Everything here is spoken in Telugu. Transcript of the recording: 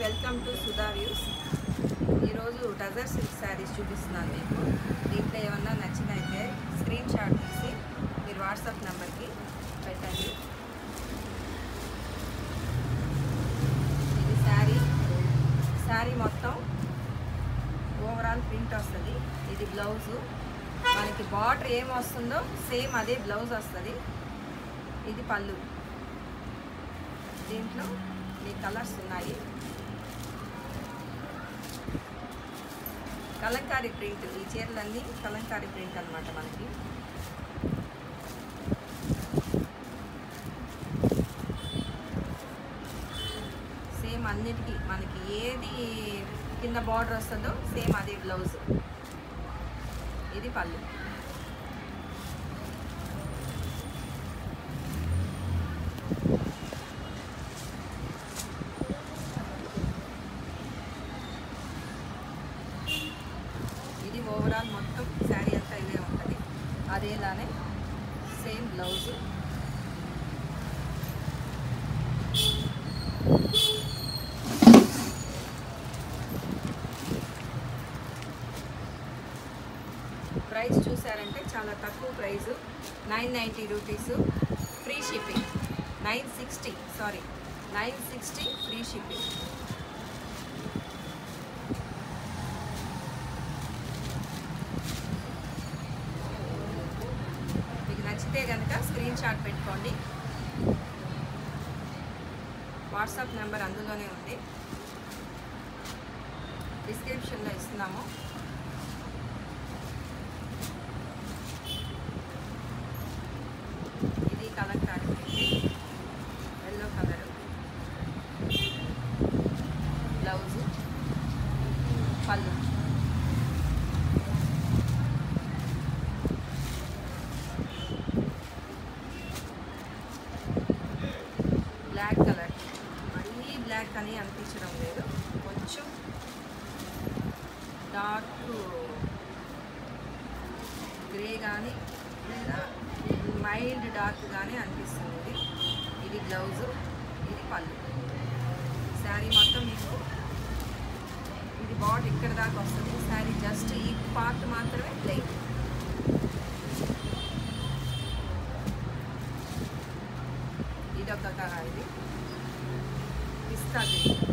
Welcome to Sudha views. ఈరోజు టజర్ సిల్క్ శారీస్ చూపిస్తున్నాను మీకు. దీంట్లో ఏమన్నా నచ్చినైతే స్క్రీన్ షాట్ తీసి మీరు వాట్సాప్ నెంబర్కి పెట్టండి. ఇది శారీ మొత్తం ఓవరాల్ ప్రింట్ వస్తుంది. ఇది బ్లౌజు, మనకి బార్డర్ ఏం వస్తుందో సేమ్ అదే బ్లౌజ్ వస్తుంది. ఇది పళ్ళు. దీంట్లో ఈ కలర్స్ ఉన్నాయి. కలంకారీ ప్రింట్, ఈ చీరలన్నీ కలంకారీ ప్రింట్ అన్నమాట. మనకి సేమ్ అన్నిటికీ మనకి ఏది కింద బార్డర్ వస్తుందో సేమ్ అదే బ్లౌజ్. ఇది పళ్ళు. ఇది ఓవరాల్ మొత్తం శారీ అంతా ఇవే ఉంటుంది. అదేలానే సేమ్ బ్లౌజ్. ప్రైస్ చూసారంటే చాలా తక్కువ price, 990 rupees free shipping. 960 free shipping. మీకు నచ్చితే కనుక స్క్రీన్ షాట్ పెట్టుకోండి. వాట్సాప్ నెంబర్ అందులోనే ఉంది, డిస్క్రిప్షన్లో ఇస్తున్నాము. ఇది Kalamkari print, yellow colour, blouse, పళ్ళు. బ్లాక్ కలర్, మరీ బ్లాక్ అని అనిపించడం లేదు, కొంచెం డార్క్ గ్రే కానీ లేదా మైల్డ్ డార్క్ కానీ అనిపిస్తుంది. ఇది బ్లౌజు, ఇది పళ్ళు. శారీ మొత్తం మీకు ఇది బార్డర్ ఇక్కడ దాకా వస్తుంది. శారీ జస్ట్ ఈ పార్ట్ మాత్రమే ప్లెయిన్. ఇది పిస్తా గ్రీన్.